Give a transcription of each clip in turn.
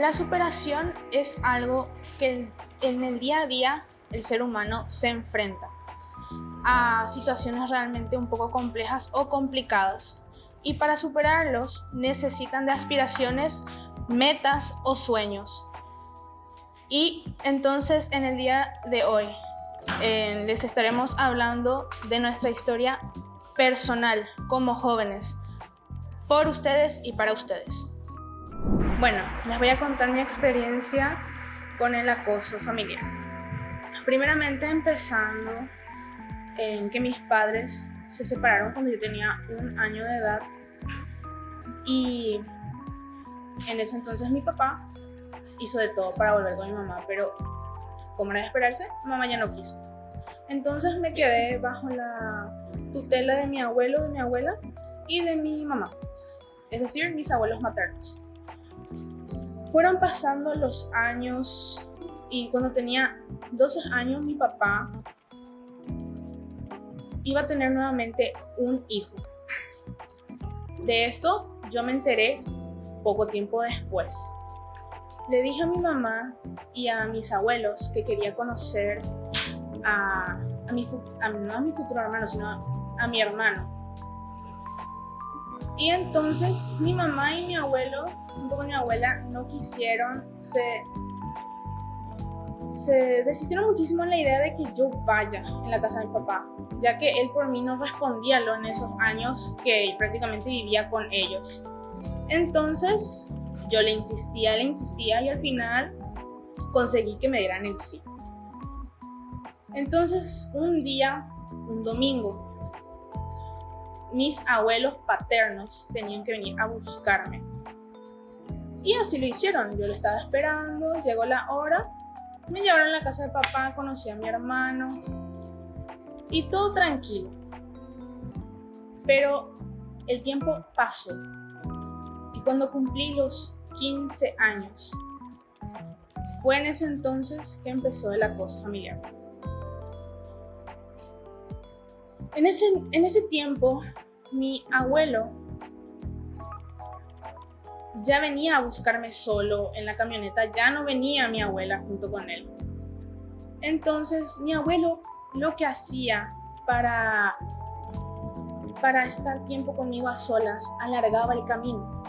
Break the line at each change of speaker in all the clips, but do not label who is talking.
La superación es algo que en el día a día el ser humano se enfrenta a situaciones realmente un poco complejas o complicadas, y para superarlos necesitan de aspiraciones, metas o sueños. Y entonces en el día de hoy les estaremos hablando de nuestra historia personal como jóvenes, por ustedes y para ustedes. Bueno, les voy a contar mi experiencia con el acoso familiar. Primeramente empezando en que mis padres se separaron cuando yo tenía 1 año de edad, y en ese entonces mi papá hizo de todo para volver con mi mamá, pero como era de esperarse, mamá ya no quiso. Entonces me quedé bajo la tutela de mi abuelo, de mi abuela y de mi mamá, es decir, mis abuelos maternos. Fueron pasando los años y cuando tenía 12 años mi papá iba a tener nuevamente un hijo. De esto yo me enteré poco tiempo después. Le dije a mi mamá y a mis abuelos que quería conocer no a mi futuro hermano, sino a mi hermano. Y entonces mi mamá y mi abuelo, junto con mi abuela, no quisieron, se desistieron muchísimo en la idea de que yo vaya en la casa de mi papá, ya que él por mí no respondía en esos años que prácticamente vivía con ellos. Entonces yo le insistía y al final conseguí que me dieran el sí. Entonces un día, un domingo, mis abuelos paternos tenían que venir a buscarme. Y así lo hicieron. Yo lo estaba esperando, llegó la hora, me llevaron a la casa de papá, conocí a mi hermano y todo tranquilo. Pero el tiempo pasó y cuando cumplí los 15 años, fue en ese entonces que empezó el acoso familiar. En ese tiempo, mi abuelo ya venía a buscarme solo en la camioneta, ya no venía mi abuela junto con él. Entonces, mi abuelo lo que hacía para estar tiempo conmigo a solas, alargaba el camino.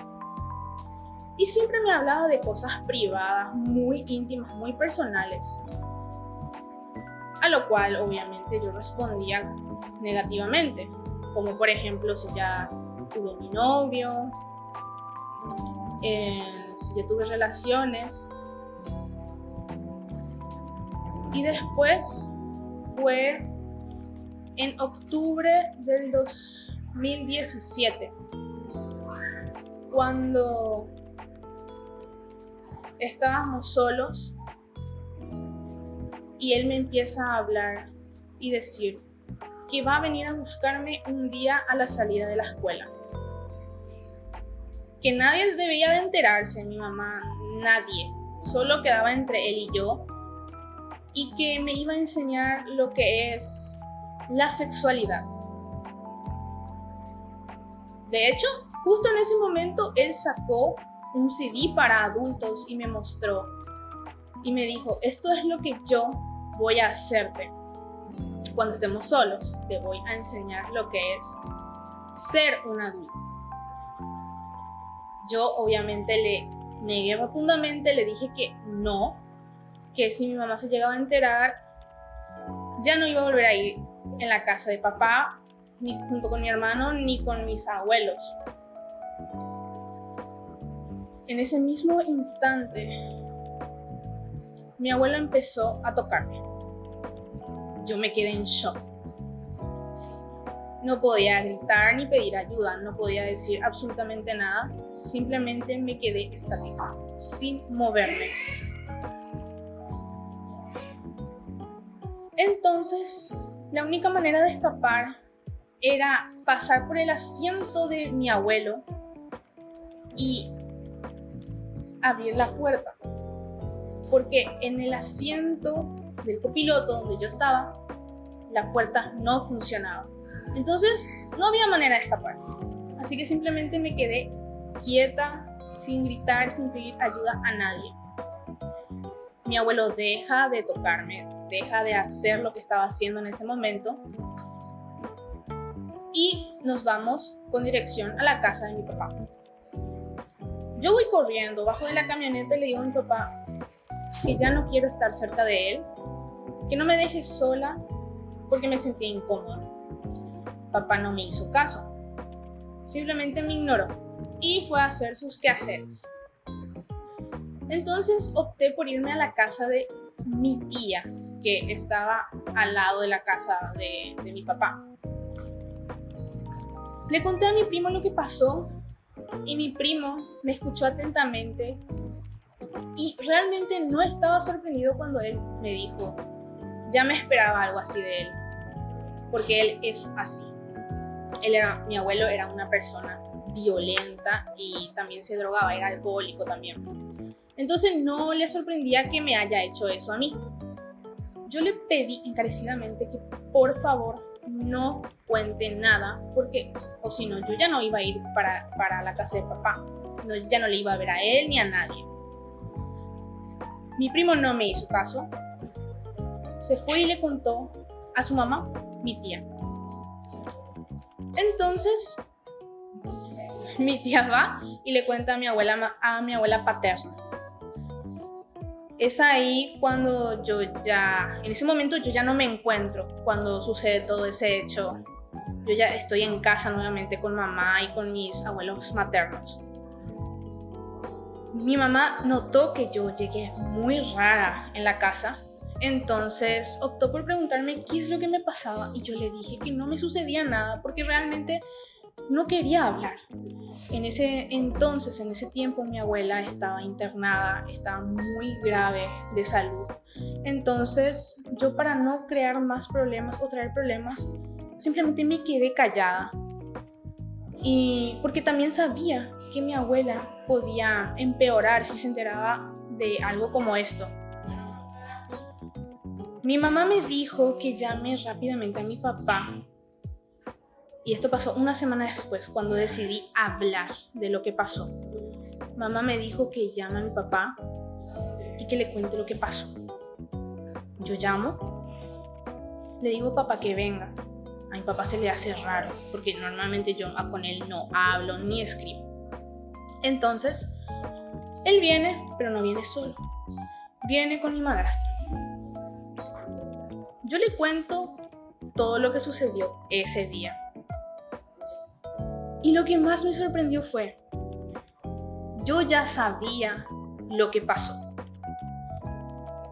Y siempre me hablaba de cosas privadas, muy íntimas, muy personales. A lo cual, obviamente, yo respondía negativamente. Como por ejemplo, si ya tuve mi novio, si ya tuve relaciones. Y después fue en octubre del 2017 cuando estábamos solos y él me empieza a hablar y decir que va a venir a buscarme un día a la salida de la escuela. Que nadie debía de enterarse, mi mamá, nadie. Solo quedaba entre él y yo. Y que me iba a enseñar lo que es la sexualidad. De hecho, justo en ese momento él sacó un CD para adultos y me mostró. Y me dijo, esto es lo que yo voy a hacerte. Cuando estemos solos, te voy a enseñar lo que es ser un adulto. Yo obviamente le negué rotundamente, le dije que no, que si mi mamá se llegaba a enterar, ya no iba a volver a ir en la casa de papá, ni junto con mi hermano, ni con mis abuelos. En ese mismo instante, mi abuela empezó a tocarme. Yo me quedé en shock. No podía gritar ni pedir ayuda, no podía decir absolutamente nada. Simplemente me quedé estática, sin moverme. Entonces, la única manera de escapar era pasar por el asiento de mi abuelo y abrir la puerta. Porque en el asiento del copiloto donde yo estaba, la puerta no funcionaba. Entonces, no había manera de escapar. Así que simplemente me quedé quieta, sin gritar, sin pedir ayuda a nadie. Mi abuelo deja de tocarme, deja de hacer lo que estaba haciendo en ese momento y nos vamos con dirección a la casa de mi papá. Yo voy corriendo, bajo de la camioneta y le digo a mi papá que ya no quiero estar cerca de él, que no me deje sola porque me sentía incómoda. Papá no me hizo caso, simplemente me ignoró y fue a hacer sus quehaceres. Entonces opté por irme a la casa de mi tía, que estaba al lado de la casa de mi papá. Le conté a mi primo lo que pasó y mi primo me escuchó atentamente y realmente no estaba sorprendido cuando él me dijo, ya me esperaba algo así de él, porque él es así. Mi abuelo era una persona violenta y también se drogaba, era alcohólico también. Entonces no le sorprendía que me haya hecho eso a mí. Yo le pedí encarecidamente que por favor no cuente nada, porque o si no yo ya no iba a ir para la casa de papá, ya no le iba a ver a él ni a nadie. Mi primo no me hizo caso, se fue y le contó a su mamá, mi tía. Entonces mi tía va y le cuenta a mi abuela paterna. Es ahí cuando en ese momento yo ya no me encuentro cuando sucede todo ese hecho. Yo ya estoy en casa nuevamente con mamá y con mis abuelos maternos. Mi mamá notó que yo llegué muy rara en la casa, entonces optó por preguntarme qué es lo que me pasaba y yo le dije que no me sucedía nada porque realmente no quería hablar. En ese tiempo mi abuela estaba internada, estaba muy grave de salud. Entonces yo, para no crear más problemas o traer problemas, simplemente me quedé callada. Y porque también sabía que mi abuela podía empeorar si se enteraba de algo como esto. Mi mamá me dijo que llame rápidamente a mi papá. Y esto pasó una semana después, cuando decidí hablar de lo que pasó. Mamá me dijo que llame a mi papá y que le cuente lo que pasó. Yo llamo, le digo papá que venga. A mi papá se le hace raro, porque normalmente yo con él no hablo ni escribo. Entonces, él viene, pero no viene solo. Viene con mi madrastra. Yo le cuento todo lo que sucedió ese día. Y lo que más me sorprendió fue, yo ya sabía lo que pasó.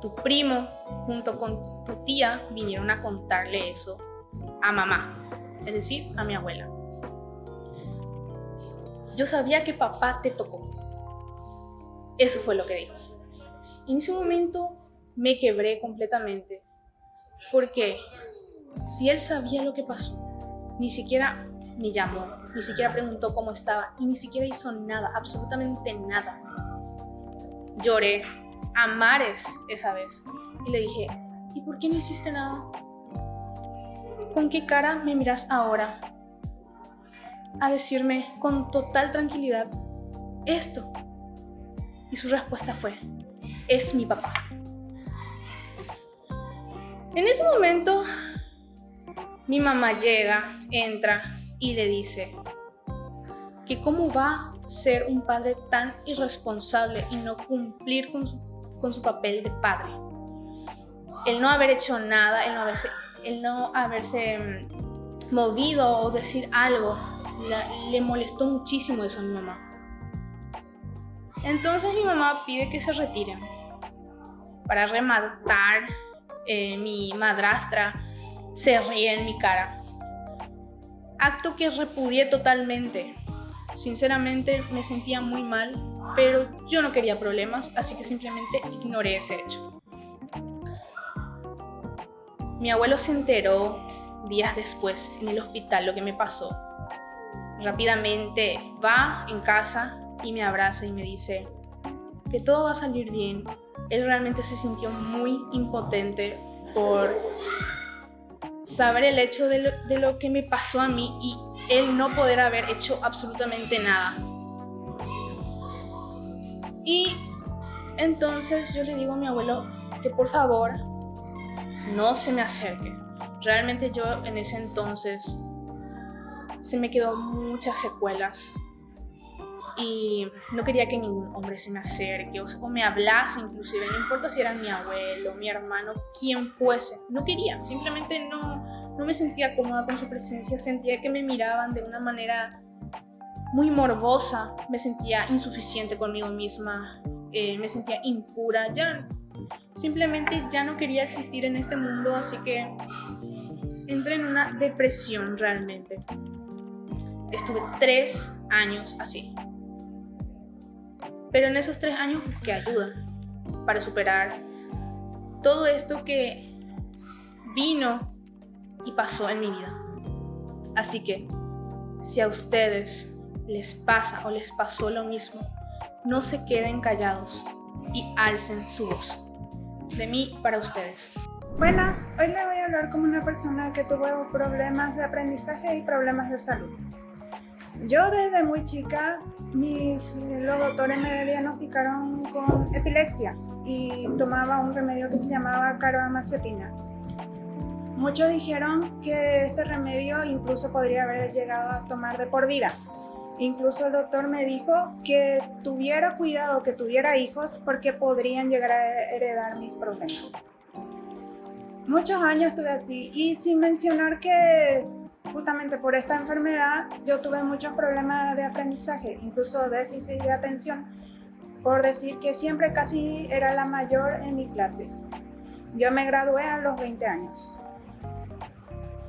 Tu primo, junto con tu tía, vinieron a contarle eso a mamá, es decir, a mi abuela. Yo sabía que papá te tocó. Eso fue lo que dijo. En ese momento me quebré completamente, porque si él sabía lo que pasó, ni siquiera me llamó, ni siquiera preguntó cómo estaba y ni siquiera hizo nada, absolutamente nada. Lloré a mares esa vez y le dije, ¿y por qué no hiciste nada? ¿Con qué cara me miras ahora a decirme con total tranquilidad esto? Y su respuesta fue, es mi papá. En ese momento mi mamá llega, entra y le dice que cómo va a ser un padre tan irresponsable y no cumplir con su papel de padre. El no haber hecho nada, el no haberse movido o decir algo, le molestó muchísimo eso a mi mamá. Entonces mi mamá pide que se retiren. Para rematar, mi madrastra se ríe en mi cara. Acto que repudié totalmente. Sinceramente me sentía muy mal, pero yo no quería problemas, así que simplemente ignoré ese hecho. Mi abuelo se enteró días después en el hospital lo que me pasó. Rápidamente va en casa y me abraza y me dice que todo va a salir bien. Él realmente se sintió muy impotente por saber el hecho de lo que me pasó a mí y él no poder haber hecho absolutamente nada. Y entonces yo le digo a mi abuelo que por favor no se me acerque. Realmente yo en ese entonces se me quedó muchas secuelas y no quería que ningún hombre se me acerque o me hablase, inclusive no importa si era mi abuelo, mi hermano, quien fuese, no quería, simplemente no me sentía cómoda con su presencia, sentía que me miraban de una manera muy morbosa, me sentía insuficiente conmigo misma, me sentía impura, simplemente ya no quería existir en este mundo, así que entré en una depresión realmente. Estuve 3 años así. Pero en esos 3 años busqué ayuda para superar todo esto que vino y pasó en mi vida. Así que, si a ustedes les pasa o les pasó lo mismo, no se queden callados y alcen su voz. De mí para ustedes.
Buenas, hoy le voy a hablar como una persona que tuvo problemas de aprendizaje y problemas de salud. Yo desde muy chica, los doctores me diagnosticaron con epilepsia y tomaba un remedio que se llamaba carbamazepina. Muchos dijeron que este remedio incluso podría haber llegado a tomar de por vida. Incluso el doctor me dijo que tuviera cuidado, que tuviera hijos, porque podrían llegar a heredar mis problemas. Muchos años estuve así, y sin mencionar que justamente por esta enfermedad yo tuve muchos problemas de aprendizaje, incluso déficit de atención, por decir que siempre casi era la mayor en mi clase. Yo me gradué a los 20 años.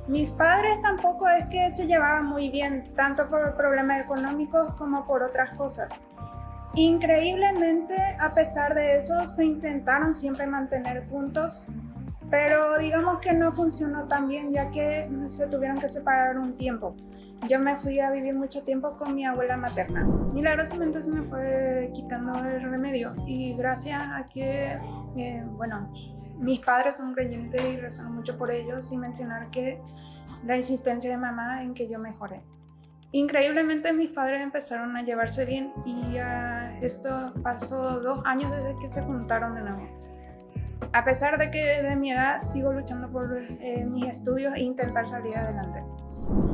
Mis padres tampoco es que se llevaban muy bien, tanto por problemas económicos como por otras cosas. Increíblemente, a pesar de eso, se intentaron siempre mantener juntos, pero digamos que no funcionó tan bien, ya que se tuvieron que separar un tiempo. Yo me fui a vivir mucho tiempo con mi abuela materna. Milagrosamente se me fue quitando el remedio, y gracias a que, mis padres son creyentes y rezo mucho por ellos, sin mencionar que la insistencia de mamá en que yo mejore. Increíblemente mis padres empezaron a llevarse bien, y esto pasó 2 años desde que se juntaron de nuevo. A pesar de que desde mi edad sigo luchando por mis estudios e intentar salir adelante.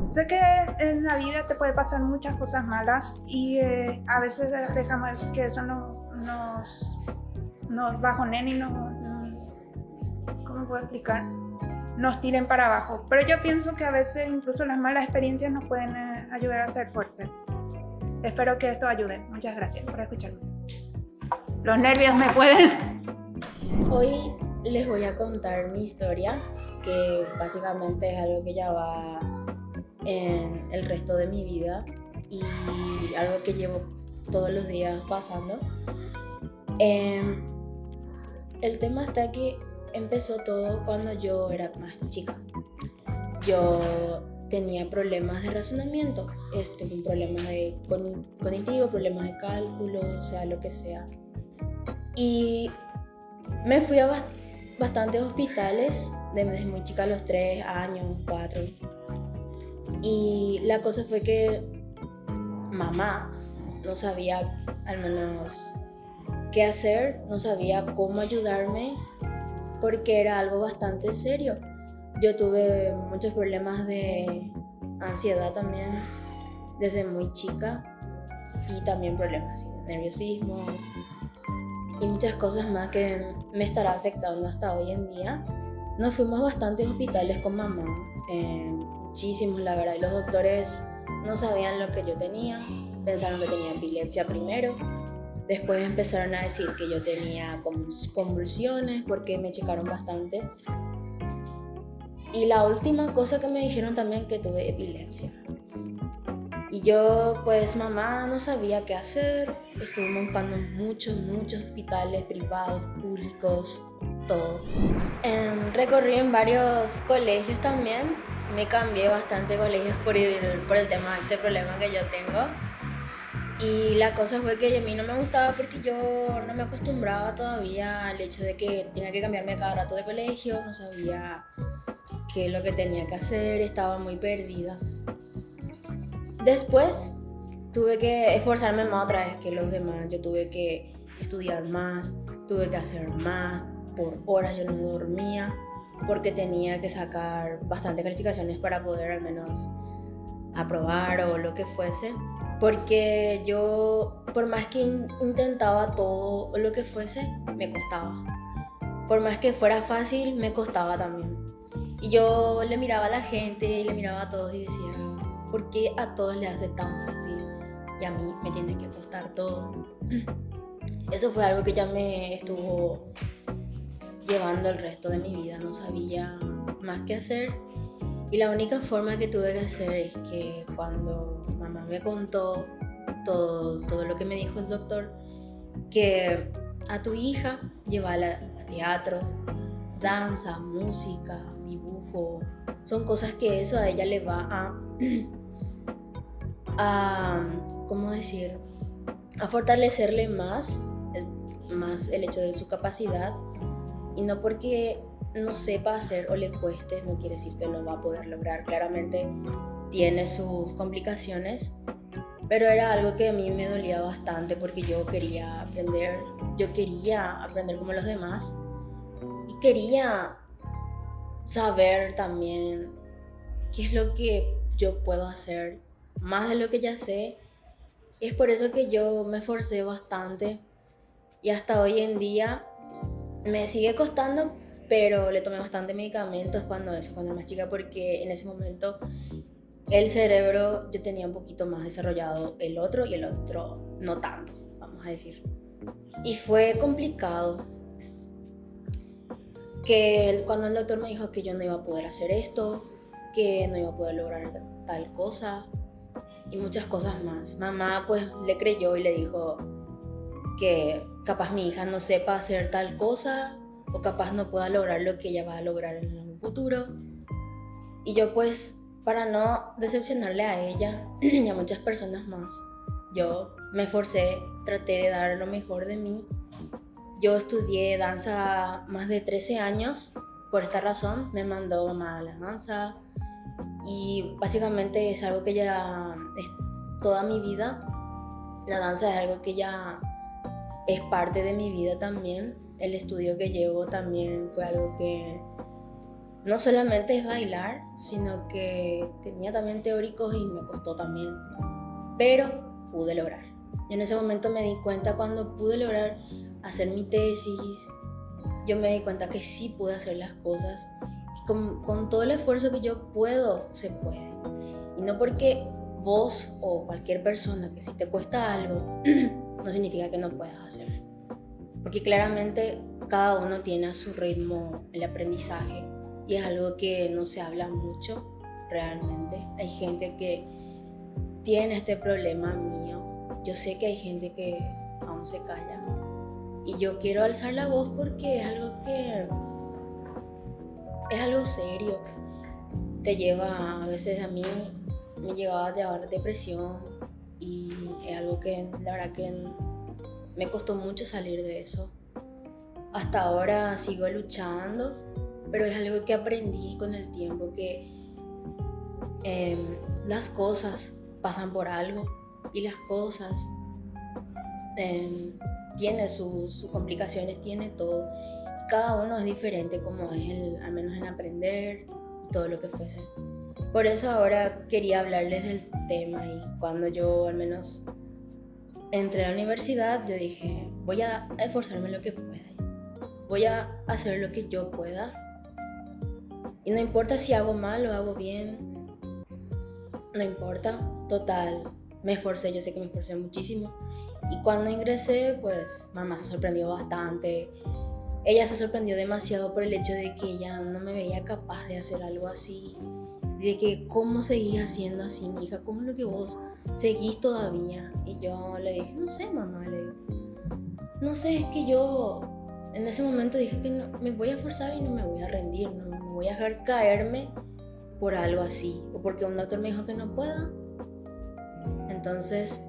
Sé que en la vida te puede pasar muchas cosas malas, y a veces dejamos que eso nos bajoneen y ¿cómo puedo explicar? Nos tiren para abajo. Pero yo pienso que a veces incluso las malas experiencias nos pueden ayudar a ser fuertes. Espero que esto ayude. Muchas gracias por escucharme. Los nervios me pueden.
Hoy les voy a contar mi historia, que básicamente es algo que ya va en el resto de mi vida y algo que llevo todos los días pasando. El tema está que empezó todo cuando yo era más chica. Yo tenía problemas de razonamiento, problemas de cognitivo, problemas de cálculo, o sea, lo que sea. Y me fui a bastantes hospitales desde muy chica, a los 3 años, 4. Y la cosa fue que mamá no sabía al menos qué hacer, no sabía cómo ayudarme, porque era algo bastante serio. Yo tuve muchos problemas de ansiedad también desde muy chica, y también problemas de nerviosismo y muchas cosas más que me estará afectando hasta hoy en día. Nos fuimos a bastantes hospitales con mamá, muchísimos la verdad, y los doctores no sabían lo que yo tenía, pensaron que tenía epilepsia primero, después empezaron a decir que yo tenía convulsiones porque me checaron bastante, y la última cosa que me dijeron también que tuve epilepsia. Y yo, pues mamá no sabía qué hacer, estuvimos buscando muchos hospitales privados, públicos, todo. Recorrí en varios colegios también, me cambié bastante de colegios por el tema de este problema que yo tengo. Y la cosa fue que a mí no me gustaba porque yo no me acostumbraba todavía al hecho de que tenía que cambiarme cada rato de colegio, no sabía qué es lo que tenía que hacer, estaba muy perdida. Después tuve que esforzarme más otra vez que los demás, yo tuve que estudiar más, tuve que hacer más, por horas yo no dormía, porque tenía que sacar bastantes calificaciones para poder al menos aprobar o lo que fuese, porque yo, por más que intentaba todo o lo que fuese, me costaba. Por más que fuera fácil, me costaba también. Y yo le miraba a la gente, le miraba a todos y decía, ¿por qué a todos les hace tan fácil y a mí me tiene que costar todo? Eso fue algo que ya me estuvo llevando el resto de mi vida, no sabía más qué hacer. Y la única forma que tuve que hacer es que cuando mamá me contó todo lo que me dijo el doctor, que a tu hija llévala a teatro, danza, música, dibujo, son cosas que eso a ella le va a ¿cómo decir? A fortalecerle más el hecho de su capacidad, y no porque no sepa hacer o le cueste, no quiere decir que no va a poder lograr. Claramente tiene sus complicaciones, pero era algo que a mí me dolía bastante porque yo quería aprender como los demás y quería saber también qué es lo que yo puedo hacer más de lo que ya sé. Y es por eso que yo me esforcé bastante y hasta hoy en día me sigue costando, pero le tomé bastante medicamentos cuando era más chica, porque en ese momento el cerebro yo tenía un poquito más desarrollado el otro y el otro no tanto, vamos a decir. Y fue complicado que cuando el doctor me dijo que yo no iba a poder hacer esto, que no iba a poder lograr tal cosa y muchas cosas más. Mamá pues le creyó y le dijo que capaz mi hija no sepa hacer tal cosa o capaz no pueda lograr lo que ella va a lograr en un futuro. Y yo pues, para no decepcionarle a ella y a muchas personas más, yo me esforcé, traté de dar lo mejor de mí. Yo estudié danza más de 13 años, por esta razón me mandó mamá a la danza y básicamente es algo que ya es toda mi vida. La danza es algo que ya es parte de mi vida también. El estudio que llevo también fue algo que no solamente es bailar, sino que tenía también teóricos y me costó también, pero pude lograr. Y en ese momento me di cuenta, cuando pude lograr hacer mi tesis, yo me di cuenta que sí pude hacer las cosas y con todo el esfuerzo que yo puedo, se puede. Y no porque vos o cualquier persona, que si te cuesta algo no significa que no puedas hacerlo, porque claramente cada uno tiene a su ritmo el aprendizaje y es algo que no se habla mucho realmente. Hay gente que tiene este problema mío, yo sé que hay gente que aún se calla y yo quiero alzar la voz porque es algo serio. Te lleva, a veces a mí me llegaba a llevar depresión y es algo que la verdad que me costó mucho salir de eso. Hasta ahora sigo luchando, pero es algo que aprendí con el tiempo, que las cosas pasan por algo y las cosas tienen sus complicaciones, tiene todo. Cada uno es diferente como es al menos en aprender y todo lo que fuese. Por eso ahora quería hablarles del tema, y cuando yo al menos entré a la universidad yo dije, voy a esforzarme lo que pueda, voy a hacer lo que yo pueda y no importa si hago mal o hago bien, no importa, total, me esforcé, yo sé que me esforcé muchísimo. Y cuando ingresé, pues mamá se sorprendió bastante. Ella se sorprendió demasiado por el hecho de que ella no me veía capaz de hacer algo así, de que cómo seguís haciendo así, mi hija, cómo es lo que vos seguís todavía. Y yo le dije, no sé, mamá, le digo, no sé, es que yo en ese momento dije que no, me voy a esforzar y no me voy a rendir, no me voy a dejar caerme por algo así, o porque un doctor me dijo que no pueda. Entonces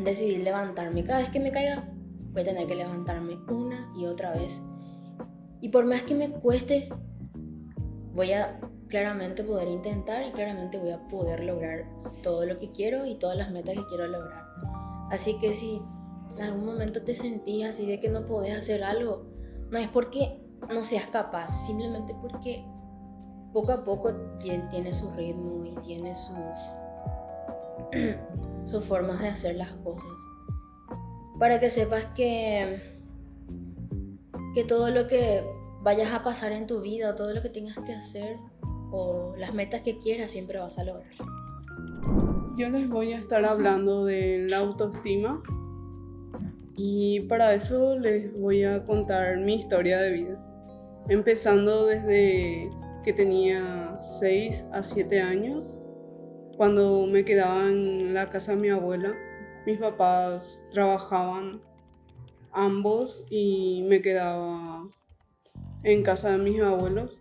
decidí levantarme. Cada vez que me caiga voy a tener que levantarme una y otra vez, y por más que me cueste voy a claramente poder intentar y claramente voy a poder lograr todo lo que quiero y todas las metas que quiero lograr. Así que si en algún momento te sentís así de que no podés hacer algo, no es porque no seas capaz, simplemente porque poco a poco tiene su ritmo y tiene sus formas de hacer las cosas. Para que sepas que todo lo que vayas a pasar en tu vida, o todo lo que tengas que hacer, o las metas que quieras, siempre vas a lograr.
Yo les voy a estar hablando de la autoestima y para eso les voy a contar mi historia de vida. Empezando desde que tenía 6 a 7 años, cuando me quedaba en la casa de mi abuela. Mis papás trabajaban ambos y me quedaba en casa de mis abuelos.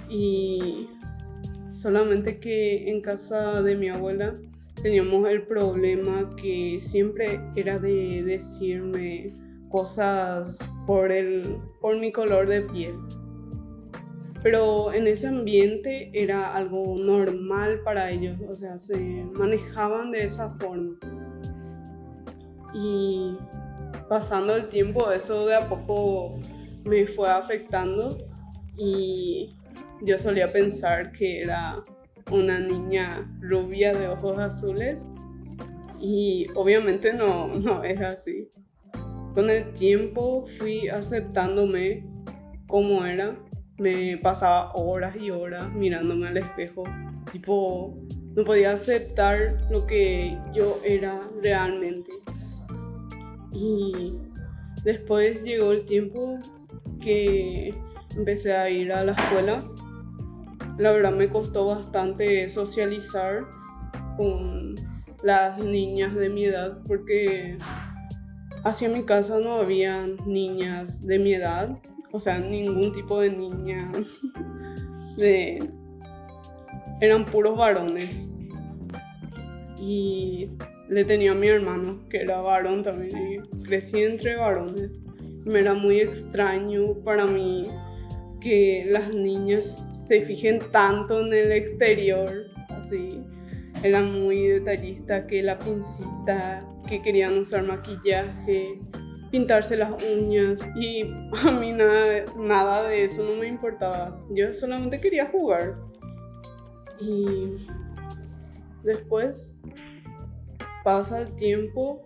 Y solamente que en casa de mi abuela teníamos el problema que siempre era de decirme cosas por mi color de piel. Pero en ese ambiente era algo normal para ellos, o sea, se manejaban de esa forma. Y pasando el tiempo, eso de a poco me fue afectando y yo solía pensar que era una niña rubia de ojos azules y obviamente no era así. Con el tiempo fui aceptándome como era. Me pasaba horas y horas mirándome al espejo. Tipo, no podía aceptar lo que yo era realmente. Y después llegó el tiempo que empecé a ir a la escuela. La verdad me costó bastante socializar con las niñas de mi edad porque hacia mi casa no había niñas de mi edad, o sea, ningún tipo de niña. Eran puros varones. Y le tenía a mi hermano, que era varón también, y crecí entre varones. Me era muy extraño para mí que las niñas se fijen tanto en el exterior, así. Eran muy detallistas, que la pincita, que querían usar maquillaje, pintarse las uñas, y a mí nada de eso no me importaba. Yo solamente quería jugar. Y después pasa el tiempo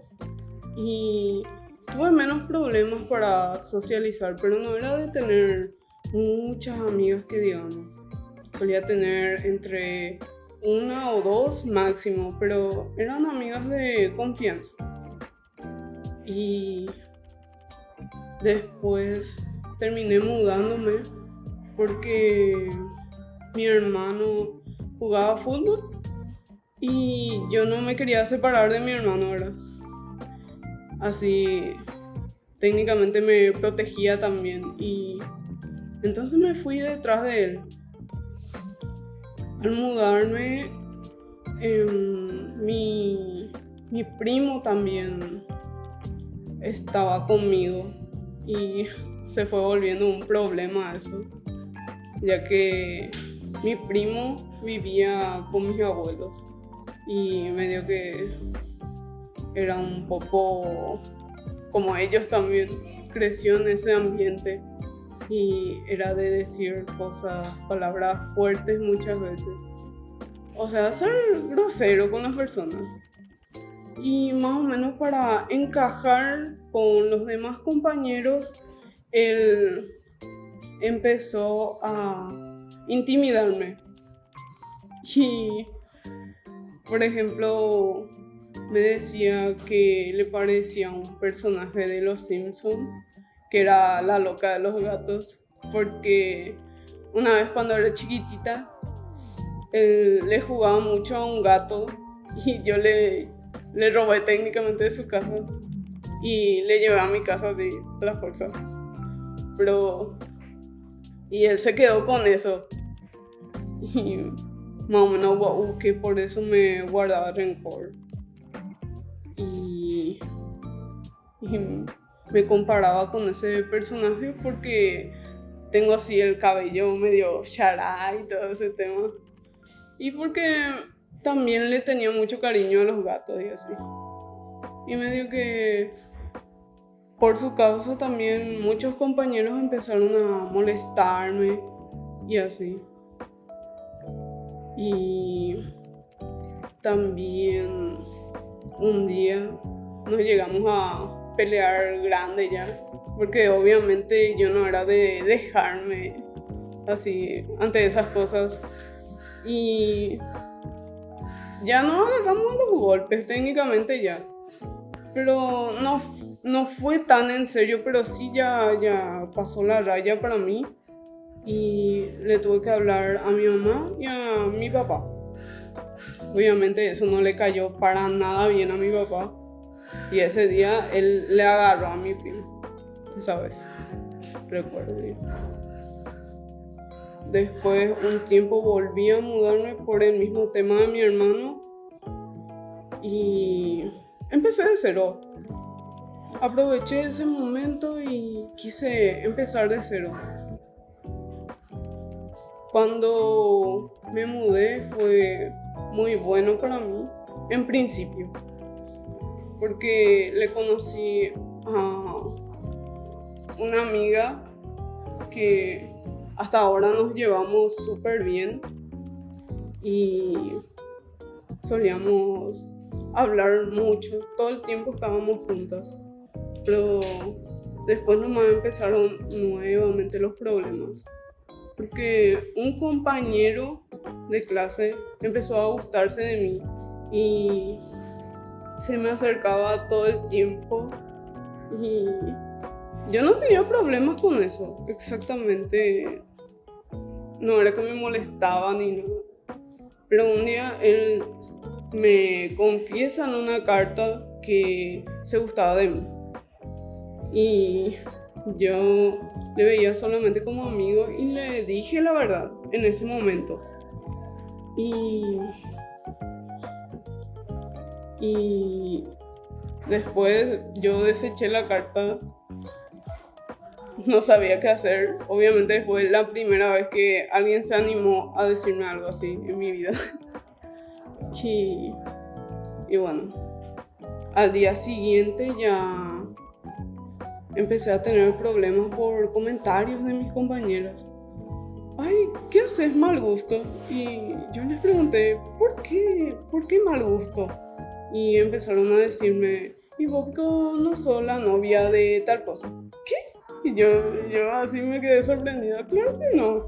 y tuve menos problemas para socializar, pero no era de tener muchas amigas que digamos. Solía tener entre una o dos máximo, pero eran amigas de confianza. Y después terminé mudándome porque mi hermano jugaba fútbol y yo no me quería separar de mi hermano, ¿verdad? Así técnicamente me protegía también y entonces me fui detrás de él. Al mudarme, mi primo también estaba conmigo y se fue volviendo un problema eso, ya que mi primo vivía con mis abuelos y medio que era un poco como ellos también, creció en ese ambiente y era de decir palabras fuertes muchas veces, o sea, ser grosero con las personas. Y más o menos para encajar con los demás compañeros, él empezó a intimidarme. Y, por ejemplo, me decía que le parecía un personaje de Los Simpsons, que era la loca de los gatos, porque una vez cuando era chiquitita, él le jugaba mucho a un gato y yo le robé técnicamente de su casa y le llevé a mi casa así, a la fuerza. Y él se quedó con eso. Y más o menos que por eso me guardaba rencor. Y me comparaba con ese personaje porque tengo así el cabello medio chará y todo ese tema. Y porque también le tenía mucho cariño a los gatos y así. Y medio que por su causa también muchos compañeros empezaron a molestarme y así. Y también un día nos llegamos a pelear grande ya, porque obviamente yo no era de dejarme así ante esas cosas. Y ya no agarramos los golpes técnicamente ya, pero no fue tan en serio, pero sí ya pasó la raya para mí y le tuve que hablar a mi mamá y a mi papá. Obviamente eso no le cayó para nada bien a mi papá y ese día él le agarró a mi primo, esa vez, recuerdo bien. Después un tiempo volví a mudarme por el mismo tema de mi hermano y empecé de cero. Aproveché ese momento y quise empezar de cero. Cuando me mudé fue muy bueno para mí, en principio, porque le conocí a una amiga que hasta ahora nos llevamos súper bien y solíamos hablar mucho, todo el tiempo estábamos juntas, pero después nomás empezaron nuevamente los problemas, porque un compañero de clase empezó a gustarse de mí y se me acercaba todo el tiempo y yo no tenía problemas con eso, exactamente, no era que me molestaba ni nada, pero un día él me confiesa en una carta que se gustaba de mí y yo le veía solamente como amigo y le dije la verdad en ese momento y después yo deseché la carta. No sabía qué hacer. Obviamente fue la primera vez que alguien se animó a decirme algo así en mi vida. Y bueno, al día siguiente ya empecé a tener problemas por comentarios de mis compañeras. Ay, ¿qué haces mal gusto? Y yo les pregunté, ¿por qué mal gusto? Y empezaron a decirme, ¿y vos no sos la novia de tal cosa? ¿Qué? Y yo así me quedé sorprendida. Claro que no.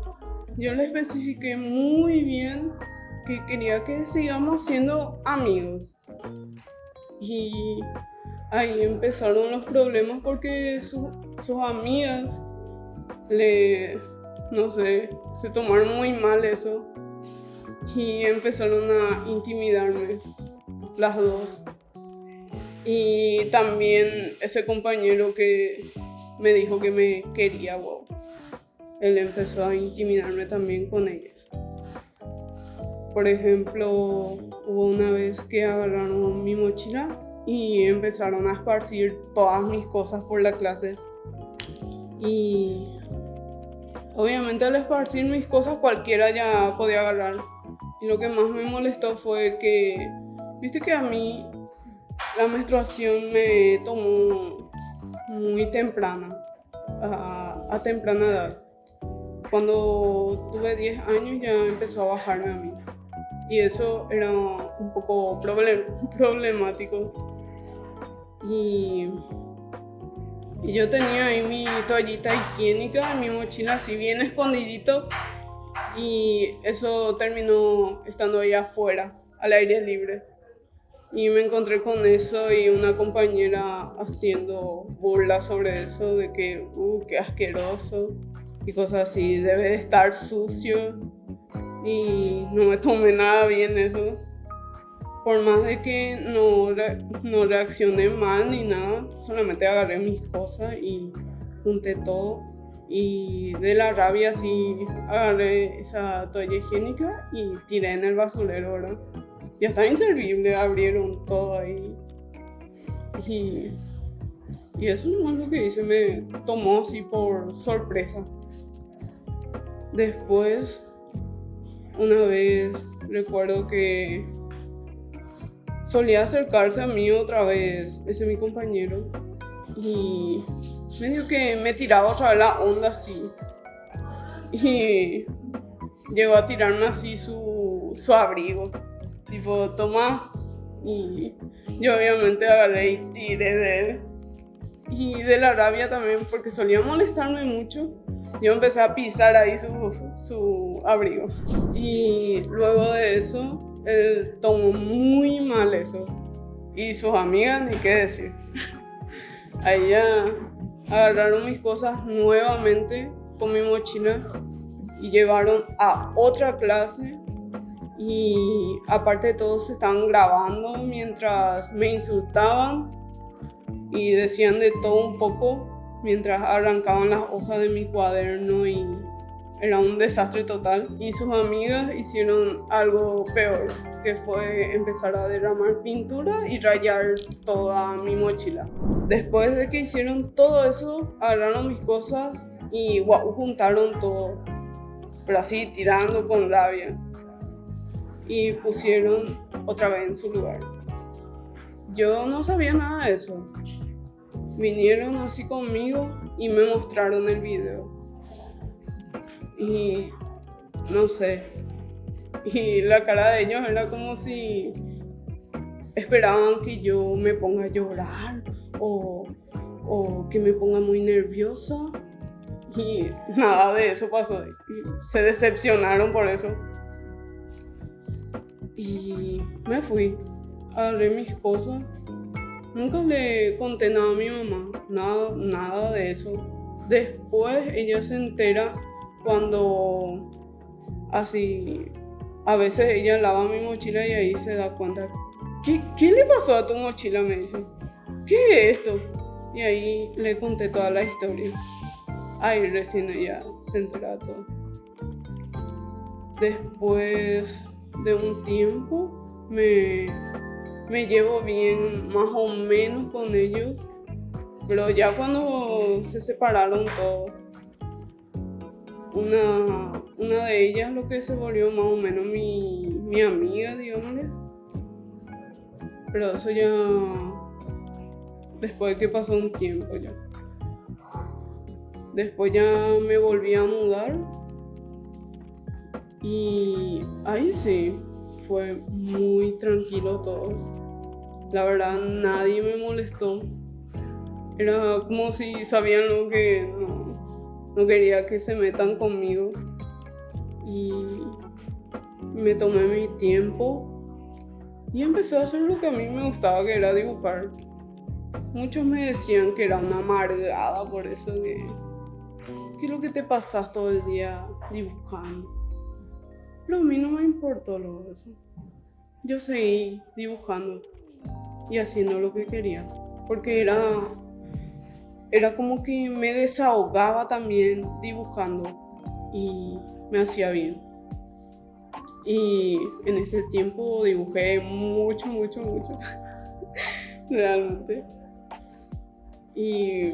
Yo le especifiqué muy bien que quería que sigamos siendo amigos. Y ahí empezaron los problemas porque sus amigas no sé, se tomaron muy mal eso. Y empezaron a intimidarme, las dos. Y también ese compañero que me dijo que me quería, wow. Él empezó a intimidarme también con ellas. Por ejemplo, hubo una vez que agarraron mi mochila y empezaron a esparcir todas mis cosas por la clase. Y obviamente al esparcir mis cosas cualquiera ya podía agarrar. Y lo que más me molestó fue que, viste que a mí la menstruación me tomó muy temprana, a temprana edad. Cuando tuve 10 años ya empezó a bajarme a mí. Y eso era un poco problemático. Y yo tenía ahí mi toallita higiénica en mi mochila así bien escondidito. Y eso terminó estando ahí afuera, al aire libre. Y me encontré con eso y una compañera haciendo burla sobre eso, de que, qué asqueroso y cosas así, debe de estar sucio. Y no me tomé nada bien eso. Por más de que no reaccioné mal ni nada, solamente agarré mis cosas y junté todo. Y de la rabia sí agarré esa toalla higiénica y tiré en el basurero, ¿verdad? Ya estaba inservible, abrieron todo ahí. Y eso no es lo que hice, me tomó así por sorpresa. Después, una vez recuerdo que solía acercarse a mí otra vez, ese mi compañero, y medio que me tiraba otra vez la onda así. Y llegó a tirarme así su abrigo, tipo, toma. Y yo obviamente agarré y tiré de él. Y de la rabia también, porque solía molestarme mucho. Yo empecé a pisar ahí su abrigo. Y luego de eso, él tomó muy mal eso. Y sus amigas, ni qué decir. Ahí ya agarraron mis cosas nuevamente con mi mochila y llevaron a otra clase. Y aparte de todo, se estaban grabando mientras me insultaban y decían de todo un poco mientras arrancaban las hojas de mi cuaderno, y era un desastre total. Y sus amigas hicieron algo peor, que fue empezar a derramar pintura y rayar toda mi mochila. Después de que hicieron todo eso, agarraron mis cosas y juntaron todo, pero así tirando con rabia, y pusieron otra vez en su lugar. Yo no sabía nada de eso. Vinieron así conmigo y me mostraron el video. Y no sé. Y la cara de ellos era como si esperaban que yo me ponga a llorar o que me ponga muy nerviosa. Y nada de eso pasó. Y se decepcionaron por eso. Y me fui, agarré mis cosas. Nunca le conté nada a mi mamá, nada de eso. Después ella se entera cuando así, a veces ella lava mi mochila y ahí se da cuenta. ¿Qué le pasó a tu mochila?, me dice. ¿Qué es esto? Y ahí le conté toda la historia. Ahí recién ella se entera de todo. Después de un tiempo me llevo bien más o menos con ellos, pero ya cuando se separaron todos, una de ellas lo que se volvió más o menos mi amiga, digámosle, pero eso ya después de que pasó un tiempo ya. Después ya me volví a mudar y ahí sí fue muy tranquilo todo. La verdad, nadie me molestó. Era como si sabían lo que no quería que se metan conmigo. Y me tomé mi tiempo y empecé a hacer lo que a mí me gustaba, que era dibujar. Muchos me decían que era una amargada por eso, que es lo que te pasas todo el día dibujando. Pero a mí no me importó eso. Yo seguí dibujando y haciendo lo que quería, porque era como que me desahogaba también dibujando y me hacía bien. Y en ese tiempo dibujé mucho realmente. Y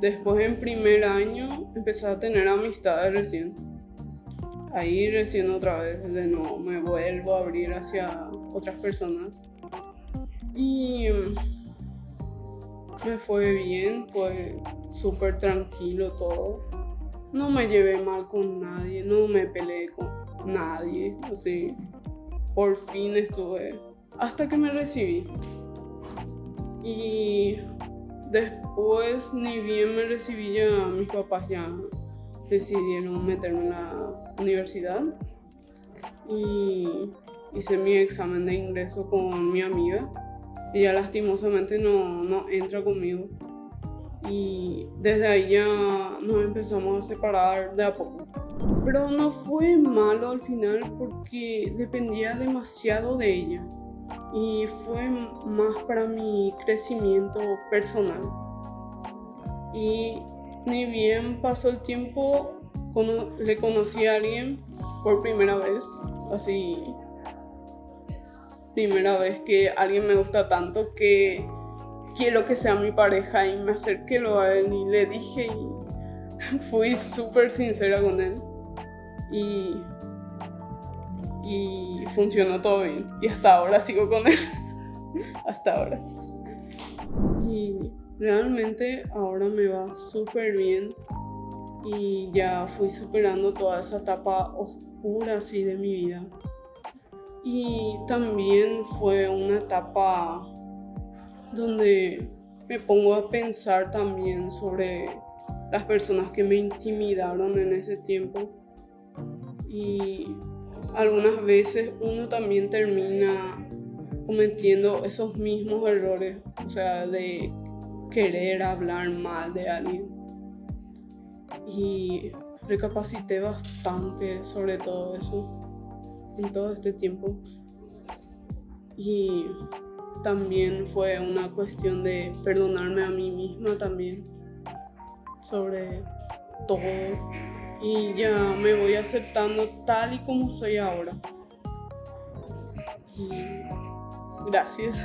después en primer año empecé a tener amistades recién. Ahí recién otra vez de nuevo me vuelvo a abrir hacia otras personas. Y me fue bien, fue súper tranquilo todo. No me llevé mal con nadie, no me peleé con nadie. Así, por fin estuve hasta que me recibí. Y después, ni bien me recibí, ya mis papás ya decidieron meterme en la universidad y hice mi examen de ingreso con mi amiga. Ella lastimosamente no entra conmigo y desde ahí ya nos empezamos a separar de a poco. Pero no fue malo al final porque dependía demasiado de ella y fue más para mi crecimiento personal. Y ni bien pasó el tiempo, le conocí a alguien por primera vez, así, primera vez que alguien me gusta tanto que quiero que sea mi pareja, y me acerqué a él y le dije, y fui súper sincera con él. Y y funcionó todo bien. Y hasta ahora sigo con él. Hasta ahora. Y realmente ahora me va súper bien y ya fui superando toda esa etapa oscura así de mi vida. Y también fue una etapa donde me pongo a pensar también sobre las personas que me intimidaron en ese tiempo. Y algunas veces uno también termina cometiendo esos mismos errores, o sea, de querer hablar mal de alguien. Y recapacité bastante sobre todo eso en todo este tiempo. Y también fue una cuestión de perdonarme a mí misma también sobre todo. Y ya me voy aceptando tal y como soy ahora. Y gracias.